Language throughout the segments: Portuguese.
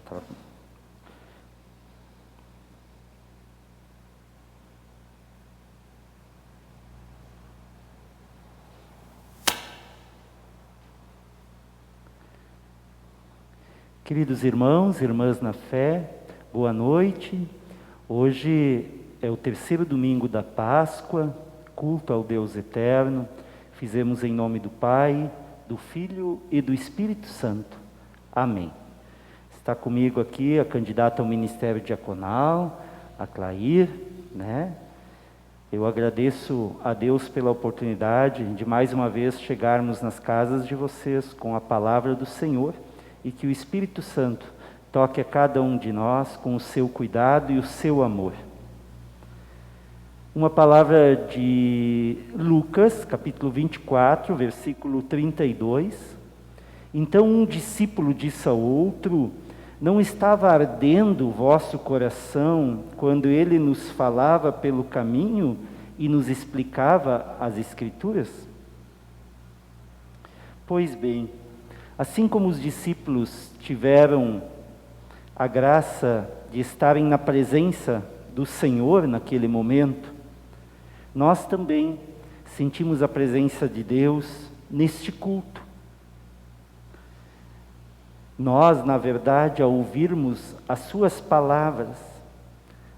Tá. Queridos irmãos, irmãs na fé, boa noite. Hoje é o terceiro domingo da Páscoa, culto ao Deus eterno. Fizemos em nome do Pai, do Filho e do Espírito Santo. Amém. Está comigo aqui a candidata ao ministério diaconal, a Clair, né? Eu agradeço a Deus pela oportunidade de mais uma vez chegarmos nas casas de vocês com a palavra do Senhor e que o Espírito Santo toque a cada um de nós com o seu cuidado e o seu amor. Uma palavra de Lucas, capítulo 24, versículo 32. Então um discípulo disse ao outro: não estava ardendo o vosso coração quando ele nos falava pelo caminho e nos explicava as Escrituras? Pois bem, assim como os discípulos tiveram a graça de estarem na presença do Senhor naquele momento, nós também sentimos a presença de Deus neste culto. Nós, na verdade, ao ouvirmos as suas palavras,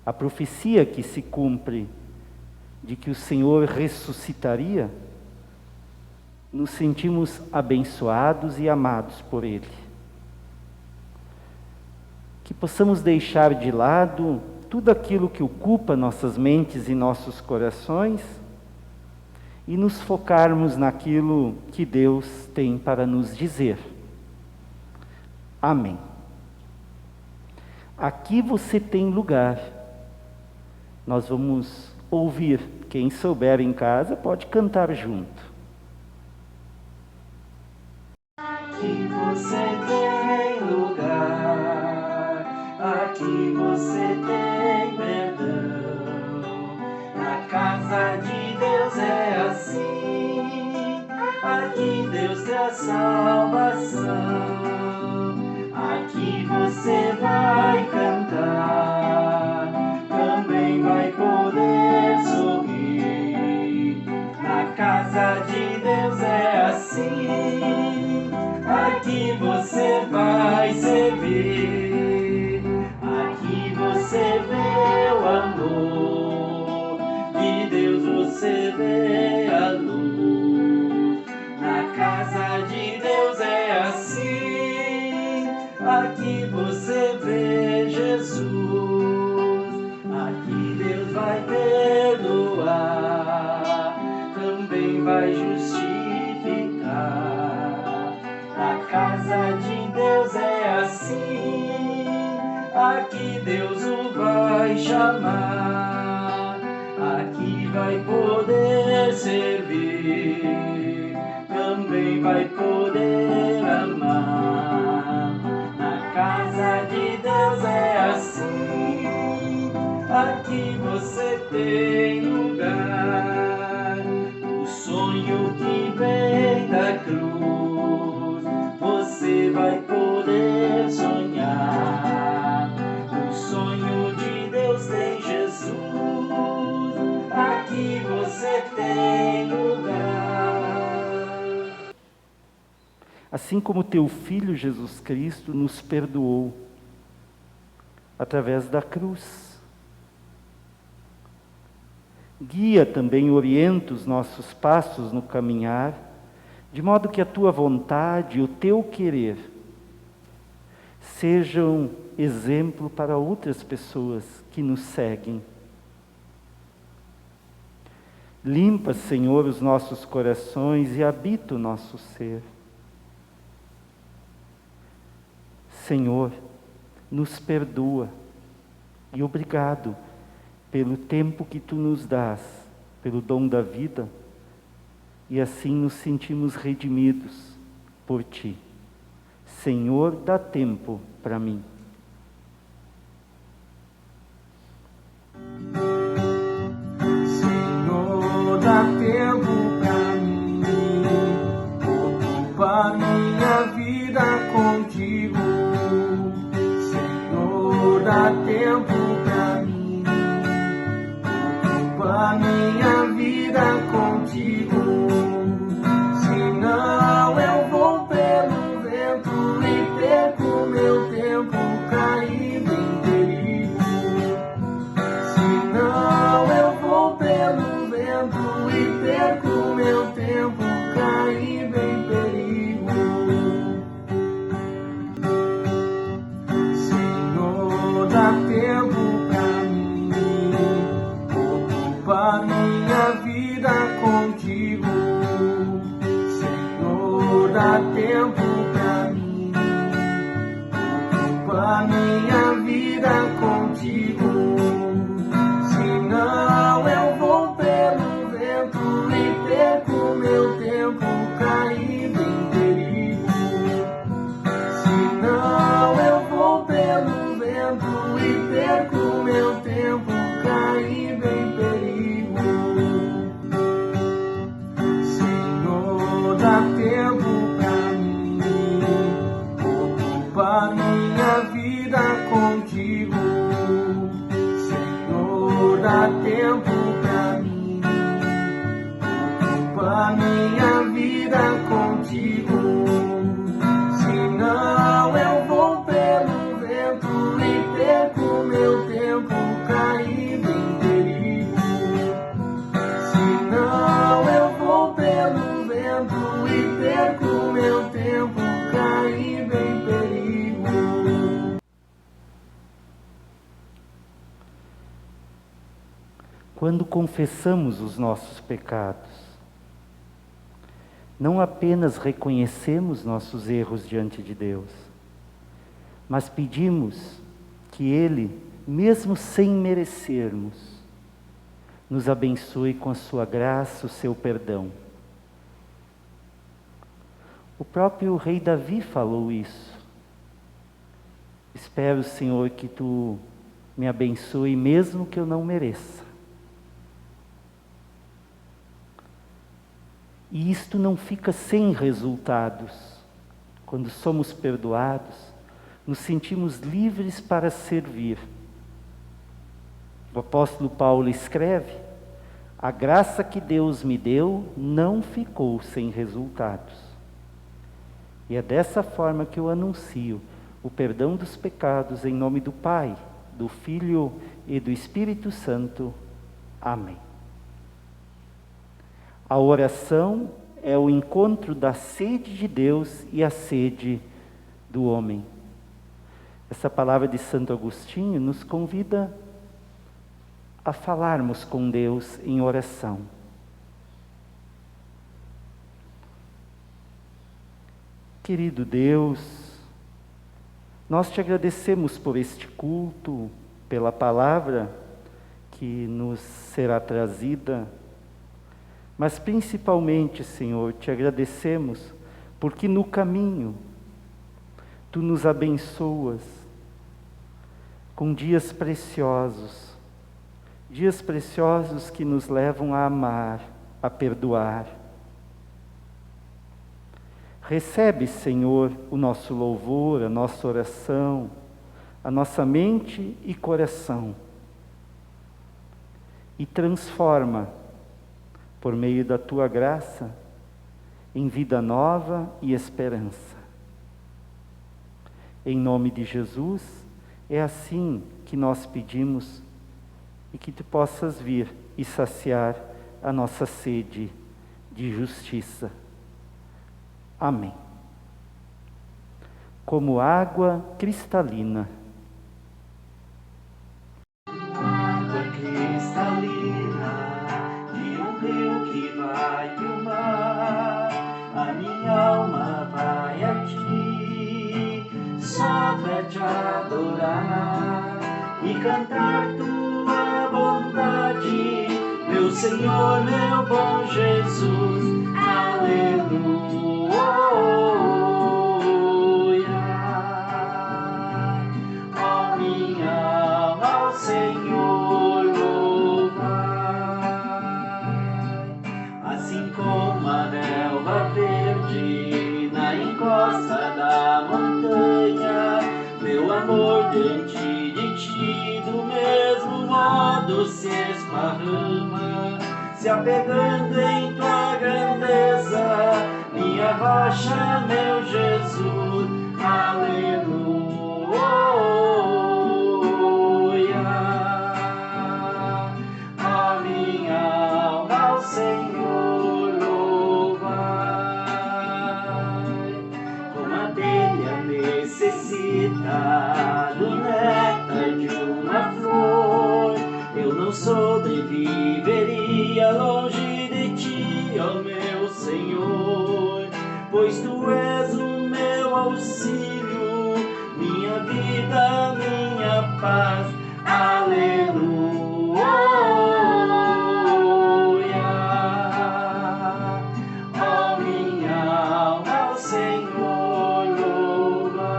a profecia que se cumpre de que o Senhor ressuscitaria, nos sentimos abençoados e amados por Ele. Que possamos deixar de lado tudo aquilo que ocupa nossas mentes e nossos corações e nos focarmos naquilo que Deus tem para nos dizer. Amém. Aqui você tem lugar. Nós vamos ouvir. Quem souber em casa pode cantar junto. Aqui você tem lugar, aqui você tem perdão. Na casa de Deus é assim, aqui Deus traz salvação. Aqui você vai cantar, também vai poder sorrir. Na casa de Deus é assim, aqui você vai servir. Aqui você vê o amor de Deus, você vê a luz. Na casa de Deus é assim, aqui você vê Jesus. Aqui Deus vai perdoar, também vai justificar. Na casa de Deus é assim, aqui Deus o vai chamar. Aqui vai poder servir, também vai poder amar. Na casa de Deus é assim, aqui você tem lugar. O sonho que vem da cruz, você vai poder sonhar. O sonho de Deus tem Jesus, aqui você tem lugar. Assim como teu Filho Jesus Cristo nos perdoou através da cruz. Guia também e orienta os nossos passos no caminhar, de modo que a tua vontade e o teu querer sejam exemplo para outras pessoas que nos seguem. Limpa, Senhor, os nossos corações e habita o nosso ser. Senhor, nos perdoa e obrigado pelo tempo que Tu nos dás, pelo dom da vida, e assim nos sentimos redimidos por Ti. Senhor, dá tempo para mim. Senhor, dá tempo pra mim, ocupa minha vida contigo. e perco meu tempo caindo em perigo. Senhor, dá tempo pra mim, ocupa minha vida contigo. Senhor, dá tempo pra mim, ocupa minha vida contigo. Senão eu vou pelo vento e perco meu tempo caindo em perigo. Senão eu vou pelo vento e perco meu tempo caindo em perigo. Senhor, dá tempo pra mim, ocupa minha vida contigo. Senhor, dá tempo pra mim, ocupa minha vida contigo. Senão eu vou pelo vento e perco meu tempo caindo em perigo. Senão eu vou pelo vento e perco meu tempo caindo em perigo. Quando confessamos os nossos pecados, não apenas reconhecemos nossos erros diante de Deus, mas pedimos que Ele, mesmo sem merecermos, nos abençoe com a sua graça, o seu perdão. O próprio rei Davi falou isso. Espero, Senhor, que Tu me abençoe mesmo que eu não mereça. E isto não fica sem resultados. Quando somos perdoados, nos sentimos livres para servir. O apóstolo Paulo escreve: a graça que Deus me deu não ficou sem resultados. E é dessa forma que eu anuncio o perdão dos pecados em nome do Pai, do Filho e do Espírito Santo. Amém. A oração é o encontro da sede de Deus e a sede do homem. Essa palavra de Santo Agostinho nos convida a falarmos com Deus em oração. Querido Deus, nós te agradecemos por este culto, pela palavra que nos será trazida, mas principalmente, Senhor, te agradecemos porque no caminho Tu nos abençoas com dias preciosos que nos levam a amar, a perdoar. Recebe, Senhor, o nosso louvor, a nossa oração, a nossa mente e coração e transforma, por meio da Tua graça, em vida nova e esperança. Em nome de Jesus, é assim que nós pedimos e que Tu possas vir e saciar a nossa sede de justiça. Amém. Como água cristalina. Água cristalina de um rio que vai pro mar, a minha alma vai a Ti, só pra Te adorar e cantar Tua bondade, meu Senhor, meu bom Jesus. Aleluia. Ó minha alma, ao Senhor louvai. Assim como a relva verde na encosta da montanha, meu amor diante de Ti do mesmo modo se esparrama, se apegando em Tua grandeza, minha rocha, meu Jesus. Aleluia. A minha alma ao Senhor ó meu Senhor, pois Tu és o meu auxílio, minha vida, minha paz. Aleluia. Ó minha alma, ao Senhor louva.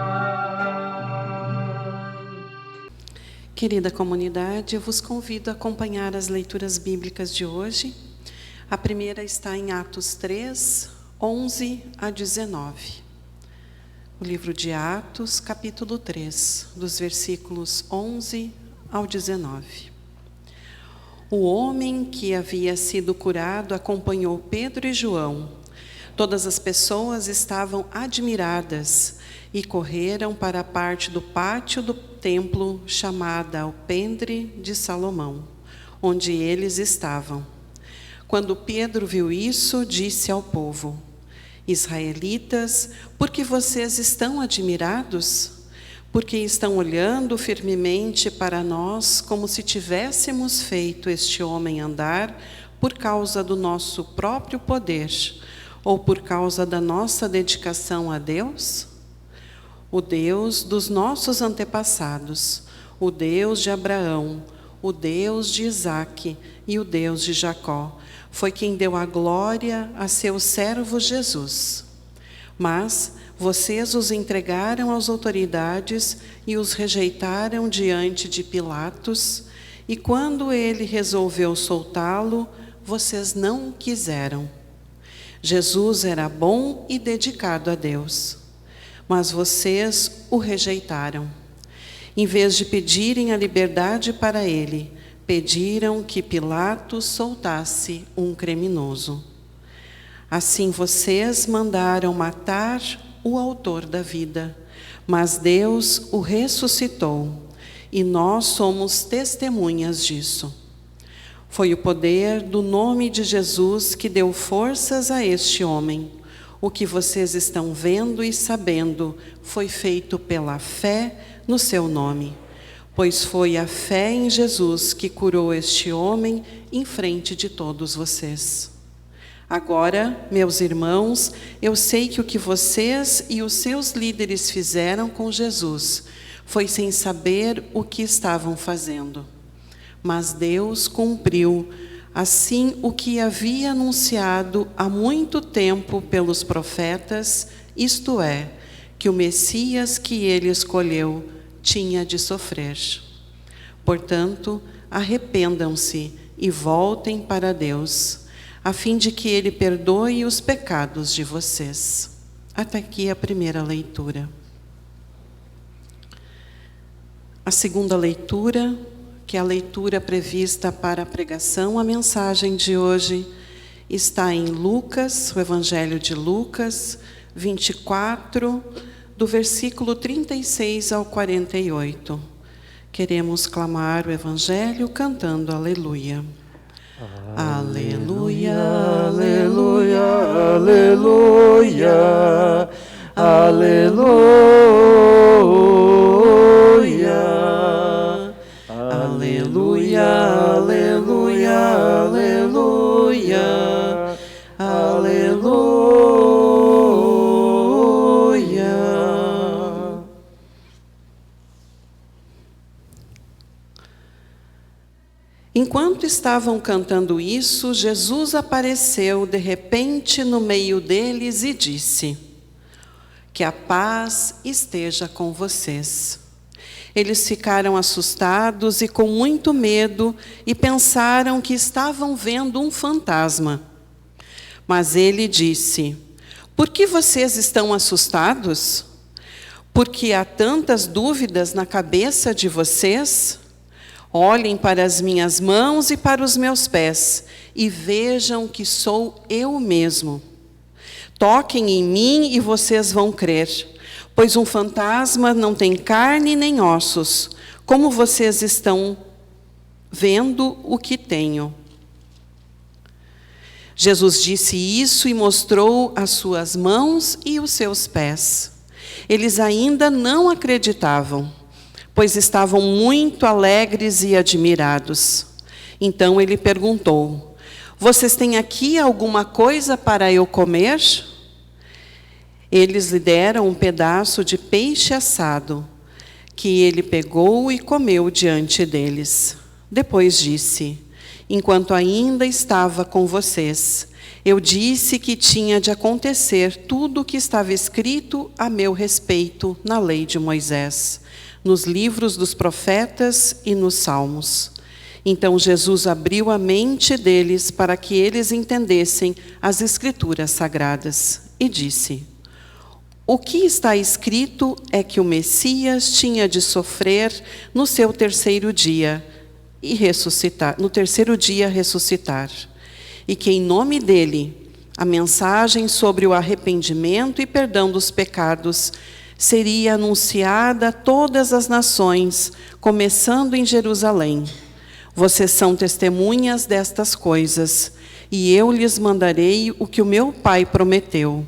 Querida comunidade, eu vos convido a acompanhar as leituras bíblicas de hoje. A primeira está em Atos 3, 11 a 19. O livro de Atos, capítulo 3, dos versículos 11 ao 19. O homem que havia sido curado acompanhou Pedro e João. Todas as pessoas estavam admiradas e correram para a parte do pátio do templo chamada Alpendre de Salomão, onde eles estavam. Quando Pedro viu isso, disse ao povo: Israelitas, por que vocês estão admirados? Porque estão olhando firmemente para nós como se tivéssemos feito este homem andar por causa do nosso próprio poder ou por causa da nossa dedicação a Deus? O Deus dos nossos antepassados, o Deus de Abraão, o Deus de Isaque e o Deus de Jacó, foi quem deu a glória a seu servo Jesus. Mas vocês os entregaram às autoridades e os rejeitaram diante de Pilatos, e quando ele resolveu soltá-lo, vocês não quiseram. Jesus era bom e dedicado a Deus, mas vocês o rejeitaram. Em vez de pedirem a liberdade para ele, pediram que Pilatos soltasse um criminoso. Assim vocês mandaram matar o autor da vida, mas Deus o ressuscitou, e nós somos testemunhas disso. Foi o poder do nome de Jesus que deu forças a este homem. O que vocês estão vendo e sabendo foi feito pela fé no seu nome, pois foi a fé em Jesus que curou este homem em frente de todos vocês. Agora, meus irmãos, eu sei que o que vocês e os seus líderes fizeram com Jesus foi sem saber o que estavam fazendo. Mas Deus cumpriu, assim, o que havia anunciado há muito tempo pelos profetas, isto é, que o Messias que ele escolheu tinha de sofrer. Portanto, arrependam-se e voltem para Deus, a fim de que ele perdoe os pecados de vocês. Até aqui a primeira leitura. A segunda leitura, que é a leitura prevista para a pregação, a mensagem de hoje está em Lucas, o Evangelho de Lucas, 24, do versículo 36 ao 48. Queremos clamar o Evangelho cantando aleluia. Aleluia, aleluia, aleluia, aleluia, aleluia, aleluia, aleluia, aleluia. Enquanto estavam cantando isso, Jesus apareceu de repente no meio deles e disse: que a paz esteja com vocês. Eles ficaram assustados e com muito medo e pensaram que estavam vendo um fantasma. Mas ele disse: por que vocês estão assustados? Porque há tantas dúvidas na cabeça de vocês? Olhem para as minhas mãos e para os meus pés e vejam que sou eu mesmo. Toquem em mim e vocês vão crer, pois um fantasma não tem carne nem ossos, como vocês estão vendo o que tenho. Jesus disse isso e mostrou as suas mãos e os seus pés. Eles ainda não acreditavam, pois estavam muito alegres e admirados. Então ele perguntou: Vocês têm aqui alguma coisa para eu comer? Eles lhe deram um pedaço de peixe assado, que ele pegou e comeu diante deles. Depois disse: enquanto ainda estava com vocês, eu disse que tinha de acontecer tudo o que estava escrito a meu respeito na lei de Moisés, nos livros dos profetas e nos salmos. Então Jesus abriu a mente deles para que eles entendessem as Escrituras sagradas e disse: o que está escrito é que o Messias tinha de sofrer no seu terceiro dia e ressuscitar, e que em nome dele a mensagem sobre o arrependimento e perdão dos pecados seria anunciada a todas as nações, começando em Jerusalém. Vocês são testemunhas destas coisas, e eu lhes mandarei o que o meu Pai prometeu.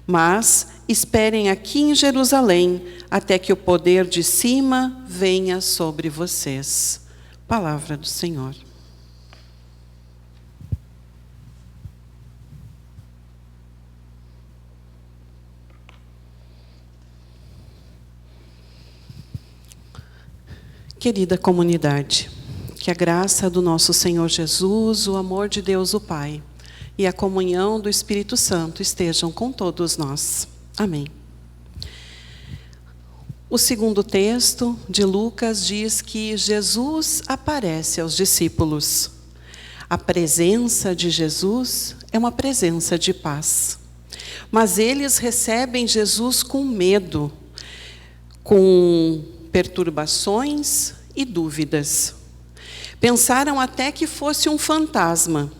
Mas esperem aqui em Jerusalém, até que o poder de cima venha sobre vocês. Palavra do Senhor. Querida comunidade, que a graça do nosso Senhor Jesus, o amor de Deus o Pai e a comunhão do Espírito Santo estejam com todos nós. Amém. O segundo texto de Lucas diz que Jesus aparece aos discípulos. A presença de Jesus é uma presença de paz. Mas eles recebem Jesus com medo, com perturbações e dúvidas. Pensaram até que fosse um fantasma.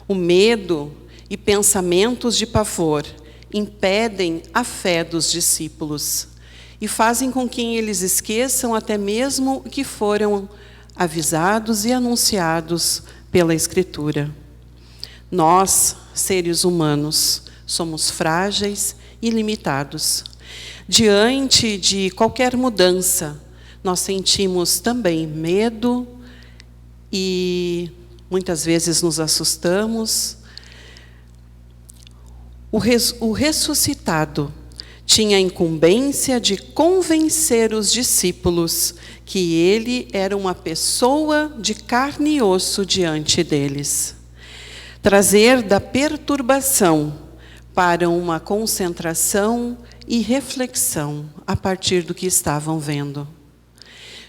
O medo e pensamentos de pavor impedem a fé dos discípulos e fazem com que eles esqueçam até mesmo que foram avisados e anunciados pela Escritura. Nós, seres humanos, somos frágeis e limitados. Diante de qualquer mudança, nós sentimos também medo e muitas vezes nos assustamos. O ressuscitado tinha a incumbência de convencer os discípulos que ele era uma pessoa de carne e osso diante deles. Trazer da perturbação para uma concentração e reflexão a partir do que estavam vendo.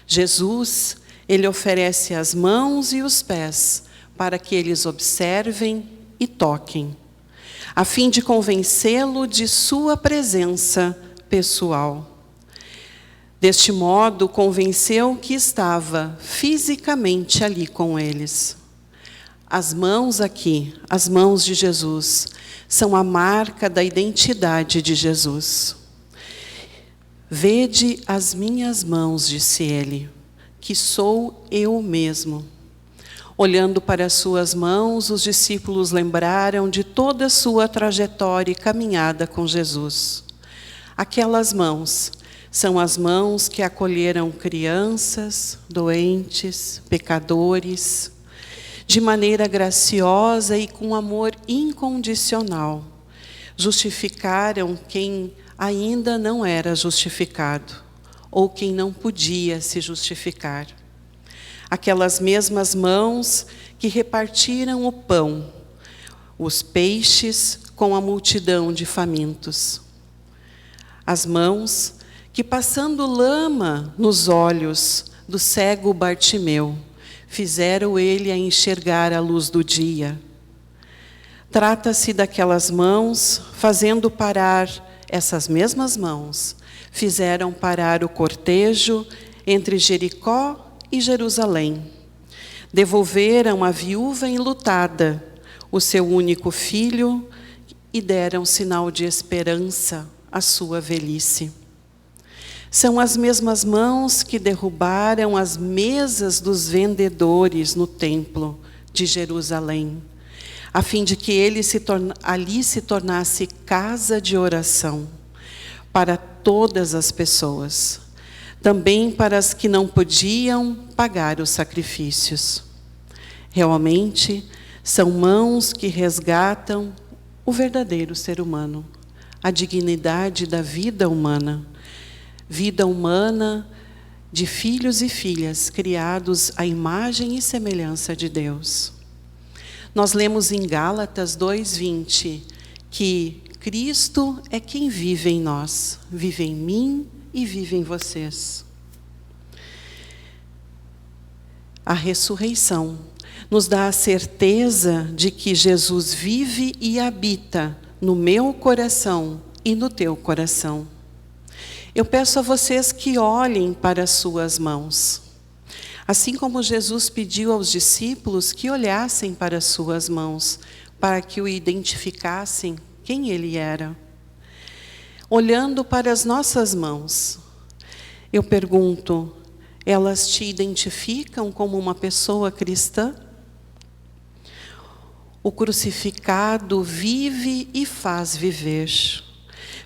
Jesus, ele oferece as mãos e os pés para que eles observem e toquem, a fim de convencê-lo de sua presença pessoal. Deste modo, convenceu que estava fisicamente ali com eles. As mãos aqui, as mãos de Jesus, são a marca da identidade de Jesus. Vede as minhas mãos, disse ele, que sou eu mesmo. Olhando para as suas mãos, os discípulos lembraram de toda a sua trajetória e caminhada com Jesus. Aquelas mãos são as mãos que acolheram crianças, doentes, pecadores, de maneira graciosa e com amor incondicional. Justificaram quem ainda não era justificado, ou quem não podia se justificar. Aquelas mesmas mãos que repartiram o pão, os peixes com a multidão de famintos. As mãos que, passando lama nos olhos do cego Bartimeu, fizeram ele a enxergar a luz do dia. Trata-se daquelas mãos, fazendo parar, essas mesmas mãos, fizeram parar o cortejo entre Jericó e Jerusalém. Devolveram a viúva enlutada, o seu único filho, e deram sinal de esperança à sua velhice. São as mesmas mãos que derrubaram as mesas dos vendedores no templo de Jerusalém, a fim de que ali se tornasse casa de oração para todas as pessoas, também para as que não podiam pagar os sacrifícios. Realmente, São mãos que resgatam o verdadeiro ser humano, a dignidade da vida humana de filhos e filhas criados à imagem e semelhança de Deus. Nós lemos em Gálatas 2:20 que Cristo é quem vive em nós, vive em mim e vive em vocês. A ressurreição nos dá a certeza de que Jesus vive e habita no meu coração e no teu coração. Eu peço a vocês que olhem para as suas mãos. Assim como Jesus pediu aos discípulos que olhassem para as suas mãos, para que o identificassem quem ele era. Olhando para as nossas mãos, eu pergunto, elas te identificam como uma pessoa cristã? O crucificado vive e faz viver.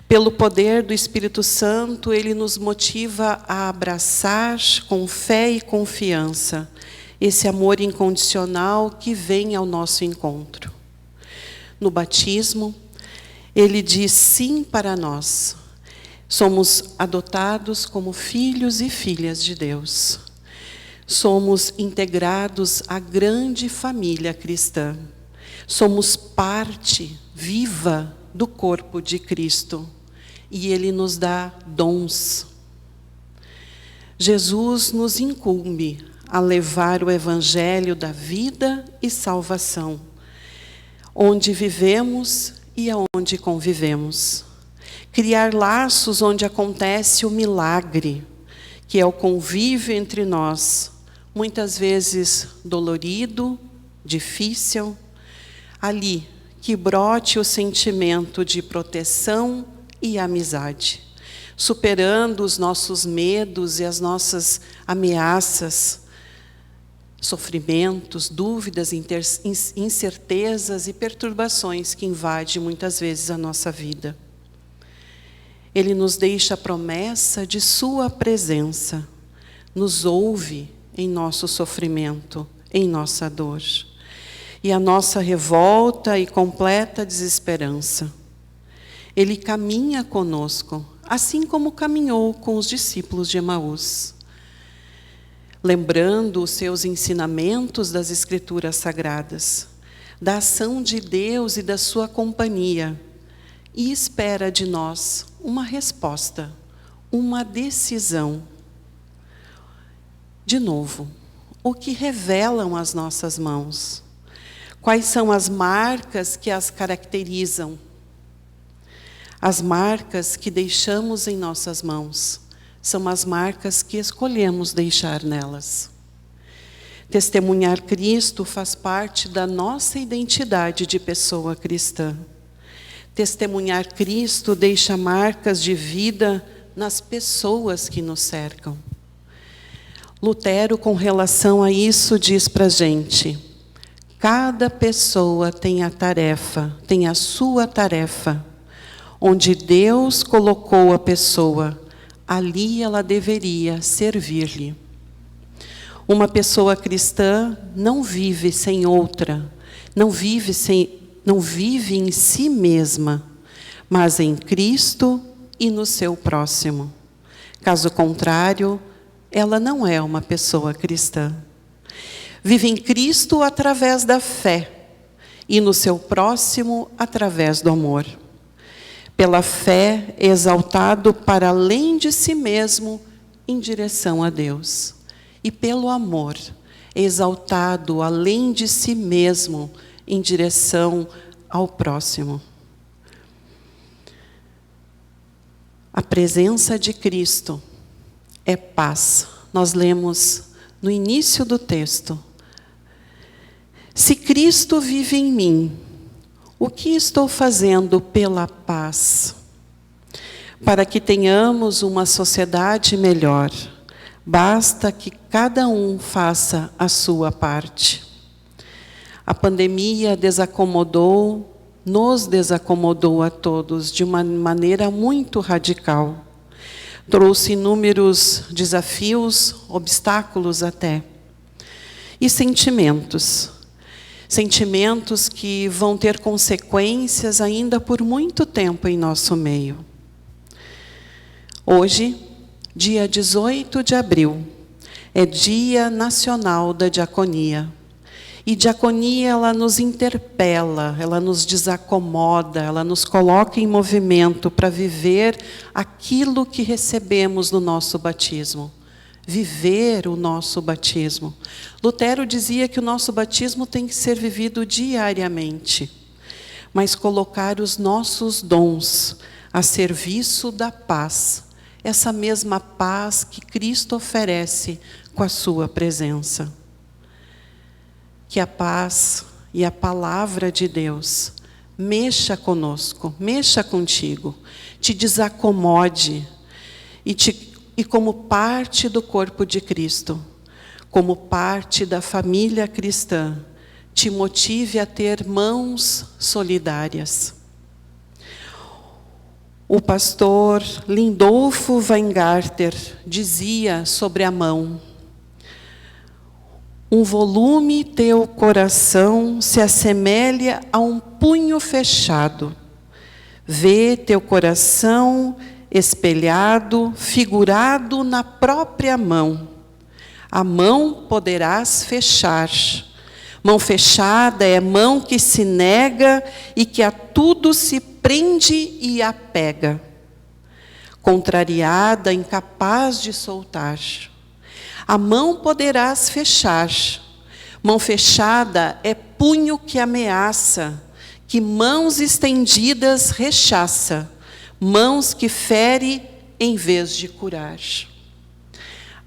Pelo poder do Espírito Santo, ele nos motiva a abraçar com fé e confiança esse amor incondicional que vem ao nosso encontro. No batismo, ele diz sim para nós. Somos adotados como filhos e filhas de Deus. Somos integrados à grande família cristã. Somos parte viva do corpo de Cristo. E Ele nos dá dons. Jesus nos incumbe a levar o evangelho da vida e salvação, onde vivemos e aonde convivemos. Criar laços onde acontece o milagre, que é o convívio entre nós, muitas vezes dolorido, difícil, ali que brote o sentimento de proteção e amizade, superando os nossos medos e as nossas ameaças, sofrimentos, dúvidas, incertezas e perturbações que invadem muitas vezes a nossa vida. Ele nos deixa a promessa de sua presença, nos ouve em nosso sofrimento, em nossa dor, e a nossa revolta e completa desesperança. Ele caminha conosco, assim como caminhou com os discípulos de Emaús, lembrando os seus ensinamentos das Escrituras Sagradas, da ação de Deus e da sua companhia, e espera de nós uma resposta, uma decisão. De novo, o que revelam as nossas mãos? Quais são as marcas que as caracterizam? As marcas que deixamos em nossas mãos são as marcas que escolhemos deixar nelas. Testemunhar Cristo faz parte da nossa identidade de pessoa cristã. Testemunhar Cristo deixa marcas de vida nas pessoas que nos cercam. Lutero, com relação a isso, diz para a gente: cada pessoa tem a tarefa, tem a sua tarefa. Onde Deus colocou a pessoa, ali ela deveria servir-lhe. Uma pessoa cristã não vive sem outra, não vive em si mesma, mas em Cristo e no seu próximo. Caso contrário, ela não é uma pessoa cristã. Vive em Cristo através da fé e no seu próximo através do amor. Pela fé, exaltado para além de si mesmo, em direção a Deus. E pelo amor, exaltado além de si mesmo, em direção ao próximo. A presença de Cristo é paz. Nós lemos no início do texto: se Cristo vive em mim, o que estou fazendo pela paz? Para que tenhamos uma sociedade melhor, basta que cada um faça a sua parte. A pandemia nos desacomodou a todos de uma maneira muito radical. Trouxe inúmeros desafios, obstáculos até, e sentimentos. Sentimentos que vão ter consequências ainda por muito tempo em nosso meio. Hoje, dia 18 de abril, é Dia Nacional da Diaconia. E diaconia, ela nos interpela, ela nos desacomoda, ela nos coloca em movimento para viver aquilo que recebemos no nosso batismo. Viver o nosso batismo. Lutero dizia que o nosso batismo tem que ser vivido diariamente, mas colocar os nossos dons a serviço da paz, essa mesma paz que Cristo oferece com a sua presença. Que a paz e a palavra de Deus mexa conosco, mexa contigo, te desacomode e como parte do corpo de Cristo, como parte da família cristã, te motive a ter mãos solidárias. O pastor Lindolfo Weingarten dizia sobre a mão: um volume teu coração se assemelha a um punho fechado. Vê teu coração espelhado, figurado na própria mão. A mão poderás fechar. Mão fechada é mão que se nega e que a tudo se prende e apega. Contrariada, incapaz de soltar. A mão poderás fechar. Mão fechada é punho que ameaça, que mãos estendidas rechaça, mãos que fere em vez de curar.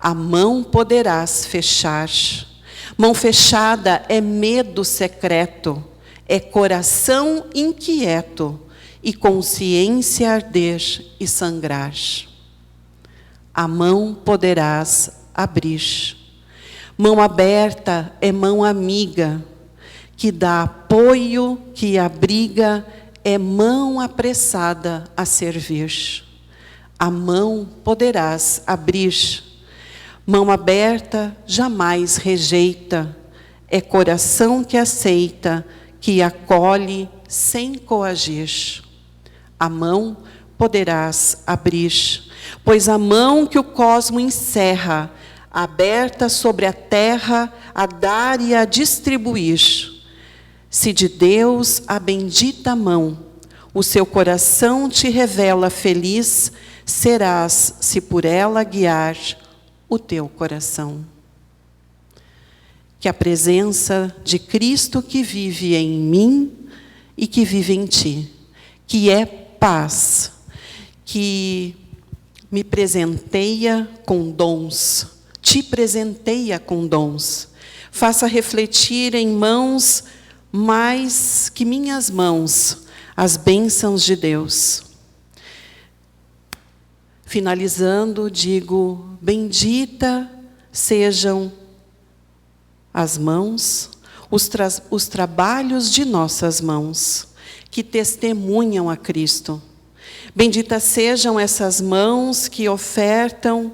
A mão poderás fechar. Mão fechada é medo secreto, é coração inquieto e consciência arder e sangrar. A mão poderás abrir. Mão aberta é mão amiga, que dá apoio, que abriga, é mão apressada a servir. A mão poderás abrir. Mão aberta jamais rejeita, é coração que aceita, que acolhe sem coagir. A mão poderás abrir, pois a mão que o cosmo encerra, aberta sobre a terra, a dar e a distribuir. Se de Deus a bendita mão, o seu coração te revela feliz, serás, se por ela guiar o teu coração. Que a presença de Cristo que vive em mim e que vive em ti, que é paz, que me presenteia com dons, te presenteia com dons, faça refletir em mãos mais que minhas mãos as bênçãos de Deus. Finalizando, digo, bendita sejam as mãos, os trabalhos de nossas mãos, que testemunham a Cristo. Benditas sejam essas mãos que ofertam,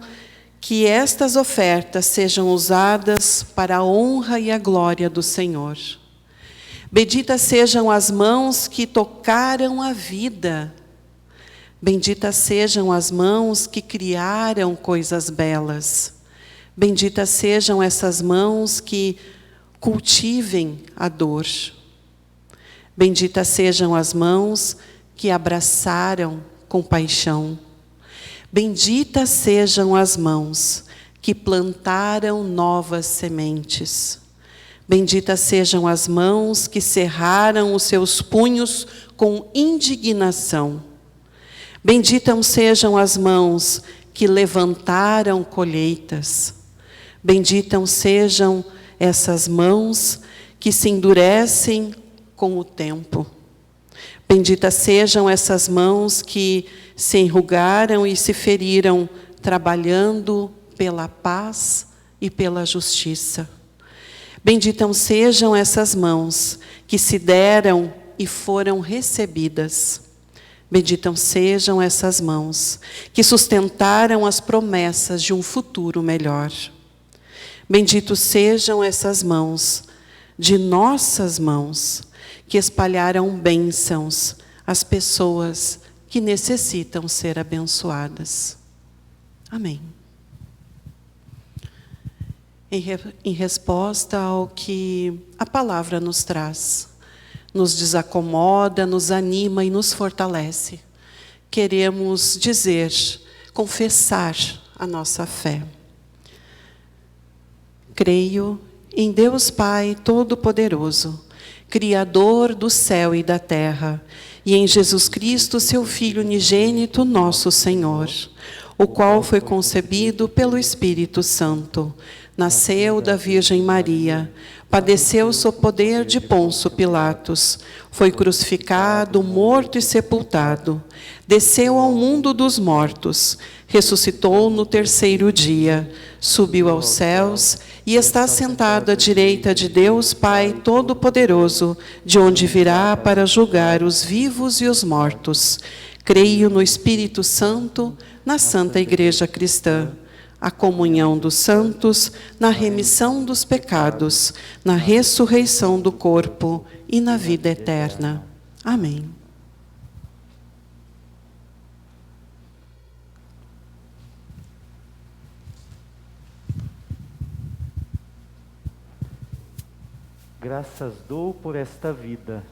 que estas ofertas sejam usadas para a honra e a glória do Senhor. Benditas sejam as mãos que tocaram a vida. Benditas sejam as mãos que criaram coisas belas. Benditas sejam essas mãos que cultivem a dor. Benditas sejam as mãos que abraçaram com paixão. Benditas sejam as mãos que plantaram novas sementes. Benditas sejam as mãos que cerraram os seus punhos com indignação. Benditas sejam as mãos que levantaram colheitas. Benditas sejam essas mãos que se endurecem com o tempo. Benditas sejam essas mãos que se enrugaram e se feriram, trabalhando pela paz e pela justiça. Benditas sejam essas mãos que se deram e foram recebidas. Benditas sejam essas mãos que sustentaram as promessas de um futuro melhor. Benditos sejam essas mãos de nossas mãos, que espalharão bênçãos às pessoas que necessitam ser abençoadas. Amém. Em resposta ao que a palavra nos traz, nos desacomoda, nos anima e nos fortalece, queremos dizer, confessar a nossa fé. Creio em Deus Pai Todo-Poderoso, Criador do céu e da terra, e em Jesus Cristo, seu Filho unigênito, nosso Senhor, o qual foi concebido pelo Espírito Santo, nasceu da Virgem Maria, padeceu sob poder de Pôncio Pilatos, foi crucificado, morto e sepultado, desceu ao mundo dos mortos, ressuscitou no terceiro dia, subiu aos céus e está sentado à direita de Deus Pai Todo-Poderoso, de onde virá para julgar os vivos e os mortos. Creio no Espírito Santo, na Santa Igreja Cristã, a comunhão dos santos, na remissão dos pecados, na ressurreição do corpo e na vida eterna. Amém. Graças dou por esta vida.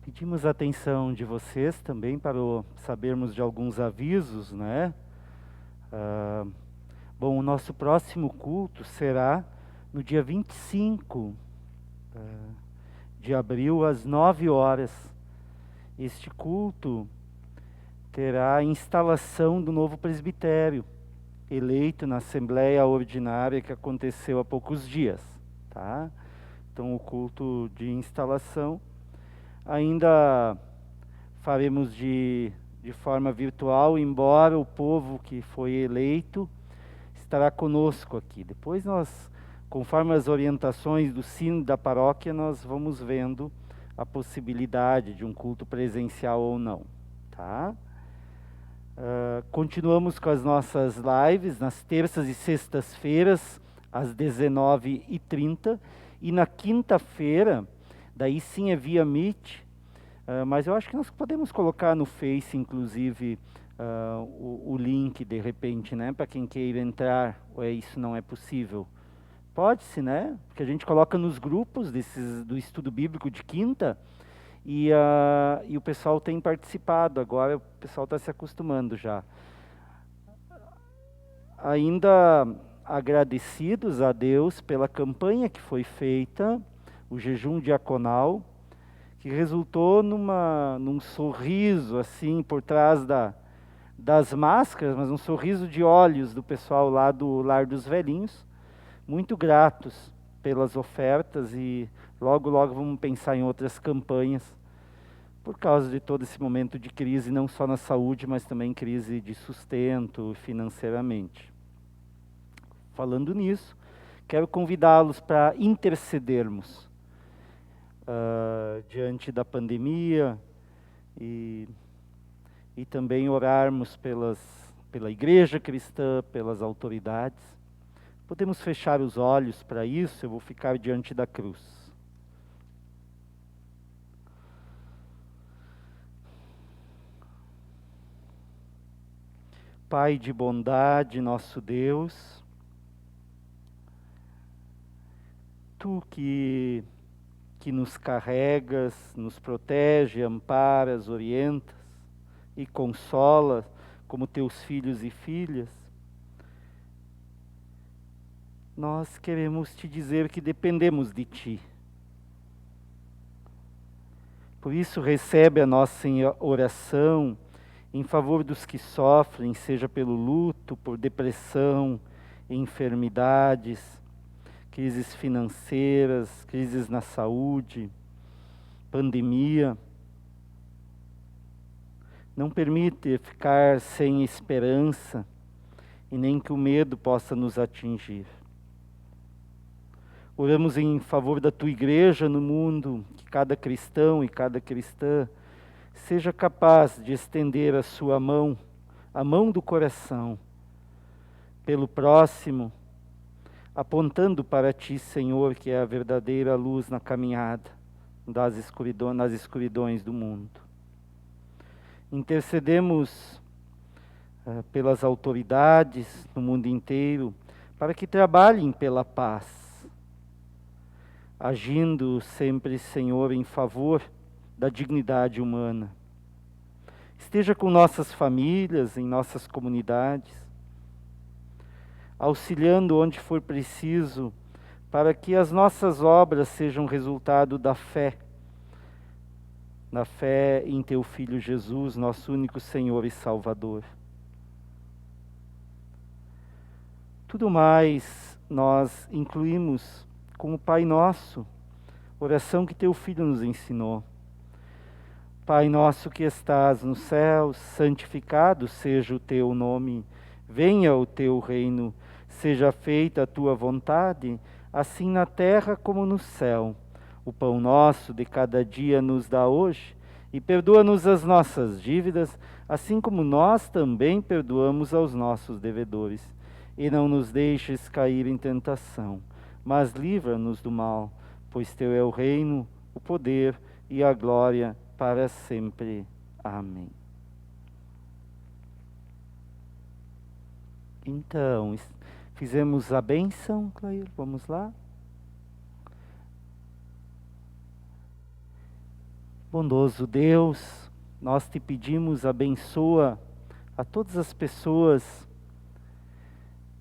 Pedimos a atenção de vocês também para sabermos de alguns avisos, né? Bom, o nosso próximo culto será no dia 25 de abril, às 9 horas. Este culto terá a instalação do novo presbitério, eleito na Assembleia Ordinária que aconteceu há poucos dias, tá? Então, o culto de instalação ainda faremos de forma virtual, embora o povo que foi eleito estará conosco aqui. Depois nós, conforme as orientações do sino da paróquia, nós vamos vendo a possibilidade de um culto presencial ou não, tá? Continuamos com as nossas lives nas terças e sextas-feiras, às 19h30, e na quinta-feira, daí sim é via Meet, mas eu acho que nós podemos colocar no Face, inclusive, o link, de repente, né, para quem queira entrar, ou isso não é possível. Pode-se, né, porque a gente coloca nos grupos do estudo bíblico de quinta, e o pessoal tem participado, agora o pessoal está se acostumando já. Ainda agradecidos a Deus pela campanha que foi feita, o jejum diaconal, que resultou num sorriso assim por trás das máscaras, mas um sorriso de olhos do pessoal lá do Lar dos Velhinhos, muito gratos pelas ofertas e logo, logo vamos pensar em outras campanhas por causa de todo esse momento de crise, não só na saúde, mas também crise de sustento financeiramente. Falando nisso, quero convidá-los para intercedermos diante da pandemia e também orarmos pela igreja cristã, pelas autoridades. Podemos fechar os olhos para isso, eu vou ficar diante da cruz. Pai de bondade, nosso Deus, Tu que nos carregas, nos protege, amparas, orientas e consolas como Teus filhos e filhas, nós queremos Te dizer que dependemos de Ti. Por isso recebe a nossa oração em favor dos que sofrem, seja pelo luto, por depressão, enfermidades, crises financeiras, crises na saúde, pandemia. Não permite ficar sem esperança e nem que o medo possa nos atingir. Oramos em favor da Tua igreja no mundo, que cada cristão e cada cristã seja capaz de estender a sua mão, a mão do coração, pelo próximo, apontando para Ti, Senhor, que é a verdadeira luz na caminhada nas escuridões do mundo. Intercedemos pelas autoridades no mundo inteiro, para que trabalhem pela paz, agindo sempre, Senhor, em favor da dignidade humana. Esteja com nossas famílias, em nossas comunidades, auxiliando onde for preciso, para que as nossas obras sejam resultado da fé, na fé em Teu Filho Jesus, nosso único Senhor e Salvador. Tudo mais nós incluímos como Pai Nosso, oração que Teu Filho nos ensinou. Pai nosso que estás nos céus, santificado seja o Teu nome. Venha o Teu reino, seja feita a Tua vontade, assim na terra como no céu. O pão nosso de cada dia nos dá hoje, e perdoa-nos as nossas dívidas, assim como nós também perdoamos aos nossos devedores. E não nos deixes cair em tentação, mas livra-nos do mal, pois Teu é o reino, o poder e a glória para sempre. Amém. Então, fizemos a bênção, Clair, vamos lá? Bondoso Deus, nós Te pedimos, abençoa a todas as pessoas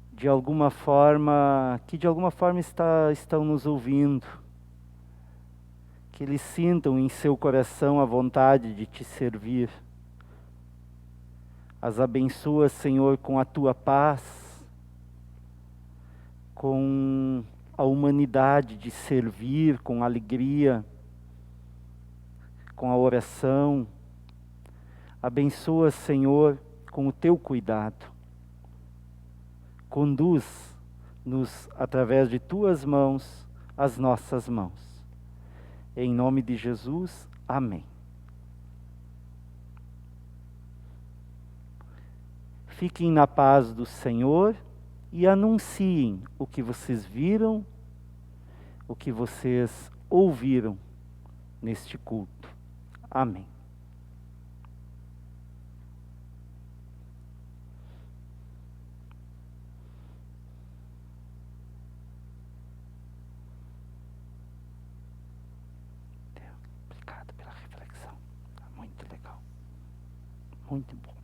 que de alguma forma estão nos ouvindo, que eles sintam em seu coração a vontade de Te servir. As abençoa, Senhor, com a Tua paz, com a humanidade de servir, com alegria, com a oração. Abençoa, Senhor, com o Teu cuidado. Conduz-nos através de Tuas mãos, as nossas mãos. Em nome de Jesus, amém. Fiquem na paz do Senhor e anunciem o que vocês viram, o que vocês ouviram neste culto. Amém. Obrigado pela reflexão. Muito legal. Muito bom.